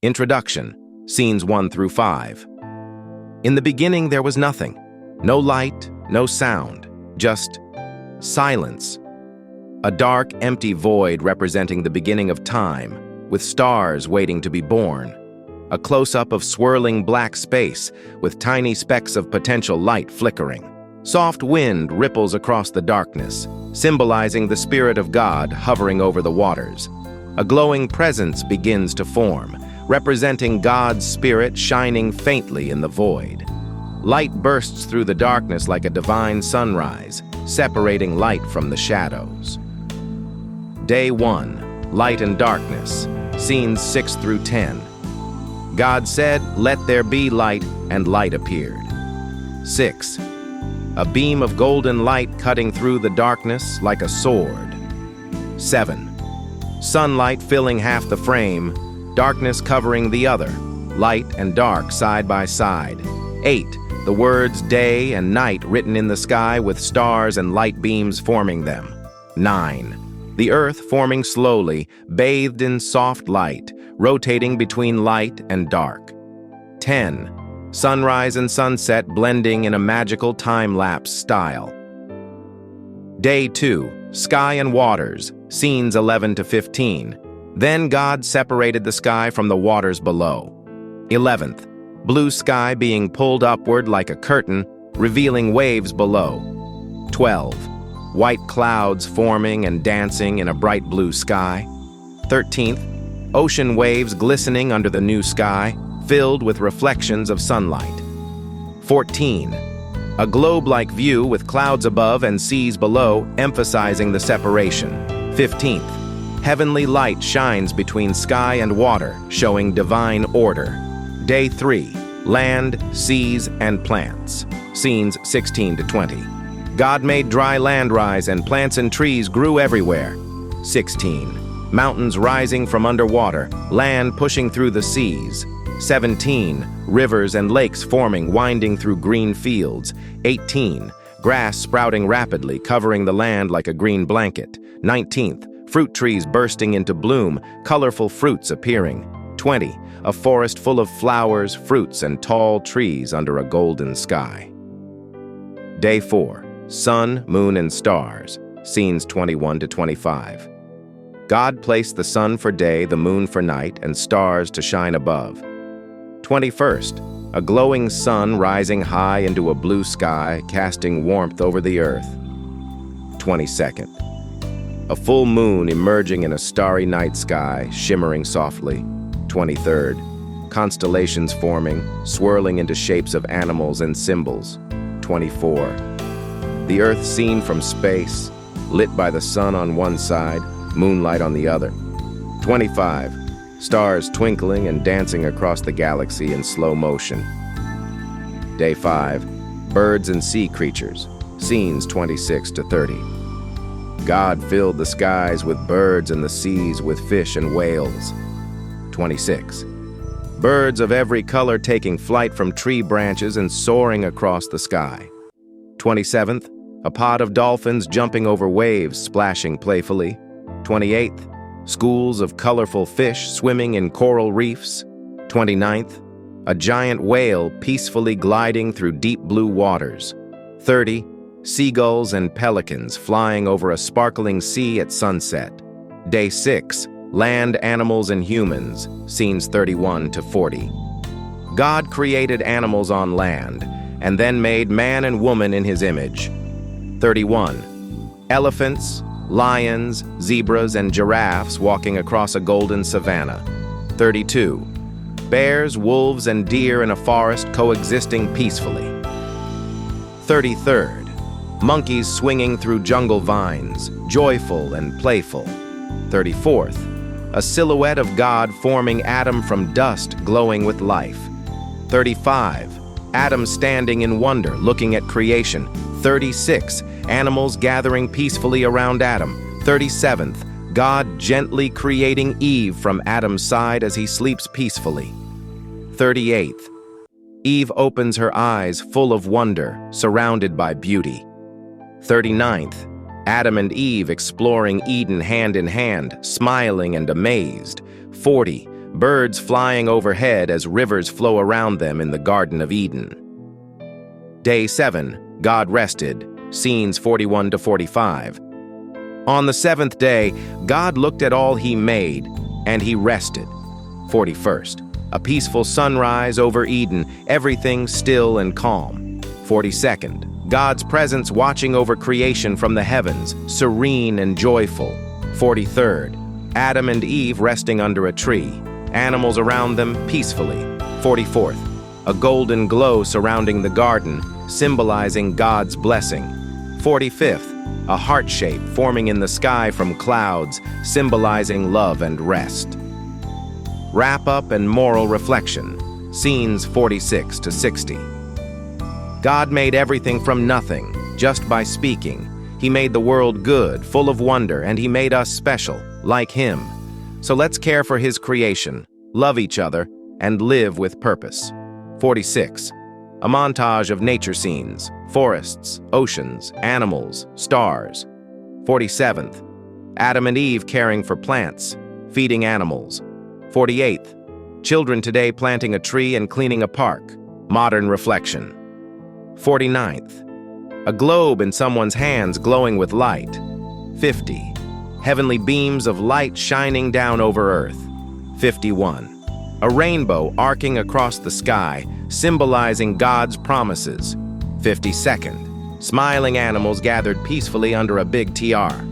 Introduction, scenes 1 through 5. In the beginning there was nothing. No light, no sound, just silence. A dark, empty void representing the beginning of time, with stars waiting to be born. A close-up of swirling black space, with tiny specks of potential light flickering. Soft wind ripples across the darkness, symbolizing the Spirit of God hovering over the waters. A glowing presence begins to form, representing God's Spirit shining faintly in the void. Light bursts through the darkness like a divine sunrise, separating light from the shadows. Day 1, Light and Darkness, scenes 6 through 10. God said, "Let there be light," and light appeared. 6. A beam of golden light cutting through the darkness like a sword. 7. Sunlight filling half the frame, darkness covering the other, light and dark side by side. 8. The words day and night written in the sky with stars and light beams forming them. 9. The earth forming slowly, bathed in soft light, rotating between light and dark. 10. Sunrise and sunset blending in a magical time-lapse style. Day 2, Sky and Waters, scenes 11 to 15. Then God separated the sky from the waters below. 11th, blue sky being pulled upward like a curtain, revealing waves below. 12, white clouds forming and dancing in a bright blue sky. 13th, ocean waves glistening under the new sky, filled with reflections of sunlight. 14. A globe-like view with clouds above and seas below, emphasizing the separation. 15th. Heavenly light shines between sky and water, showing divine order. Day 3. Land, seas, and plants. Scenes 16 to 20. God made dry land rise and plants and trees grew everywhere. 16. Mountains rising from underwater, land pushing through the seas. 17. Rivers and lakes forming, winding through green fields. 18. Grass sprouting rapidly, covering the land like a green blanket. 19th. Fruit trees bursting into bloom, colorful fruits appearing. 20. A forest full of flowers, fruits, and tall trees under a golden sky. Day 4. Sun, Moon, and Stars. Scenes 21 to 25. God placed the sun for day, the moon for night, and stars to shine above. 21st, a glowing sun rising high into a blue sky, casting warmth over the earth. 22nd, a full moon emerging in a starry night sky, shimmering softly. 23rd, constellations forming, swirling into shapes of animals and symbols. 24, the earth seen from space, lit by the sun on one side, moonlight on the other. 25, stars twinkling and dancing across the galaxy in slow motion. Day 5, birds and sea creatures, scenes 26 to 30. God filled the skies with birds and the seas with fish and whales. 26, birds of every color taking flight from tree branches and soaring across the sky. 27th, a pod of dolphins jumping over waves, splashing playfully. 28th, schools of colorful fish swimming in coral reefs. 29th, a giant whale peacefully gliding through deep blue waters. 30, seagulls and pelicans flying over a sparkling sea at sunset. Day 6, land, animals, and humans, scenes 31 to 40. God created animals on land, and then made man and woman in his image. 31, elephants, lions, zebras, and giraffes walking across a golden savanna. 32. Bears, wolves, and deer in a forest coexisting peacefully. 33rd. Monkeys swinging through jungle vines, joyful and playful. 34th. A silhouette of God forming Adam from dust, glowing with life. 35. Adam standing in wonder, looking at creation. 36. Animals gathering peacefully around Adam. 37th, God gently creating Eve from Adam's side as he sleeps peacefully. 38th, Eve opens her eyes full of wonder, surrounded by beauty. 39th, Adam and Eve exploring Eden hand in hand, smiling and amazed. 40, birds flying overhead as rivers flow around them in the Garden of Eden. Day 7, God rested, scenes 41 to 45. On the seventh day, God looked at all he made, and he rested. 41st, a peaceful sunrise over Eden, everything still and calm. 42nd, God's presence watching over creation from the heavens, serene and joyful. 43rd, Adam and Eve resting under a tree, animals around them peacefully. 44th, a golden glow surrounding the garden, symbolizing God's blessing. 45th, a heart shape forming in the sky from clouds, symbolizing love and rest. Wrap-up and moral reflection, scenes 46 to 60. God made everything from nothing, just by speaking. He made the world good, full of wonder, and he made us special, like him. So let's care for his creation, love each other, and live with purpose. 46. A montage of nature scenes, forests, oceans, animals, stars. 47th. Adam and Eve caring for plants, feeding animals. 48th. Children today planting a tree and cleaning a park, modern reflection. 49th. A globe in someone's hands glowing with light. 50. Heavenly beams of light shining down over Earth. 51. A rainbow arcing across the sky, symbolizing God's promises. 52nd. Smiling animals gathered peacefully under a big tiara.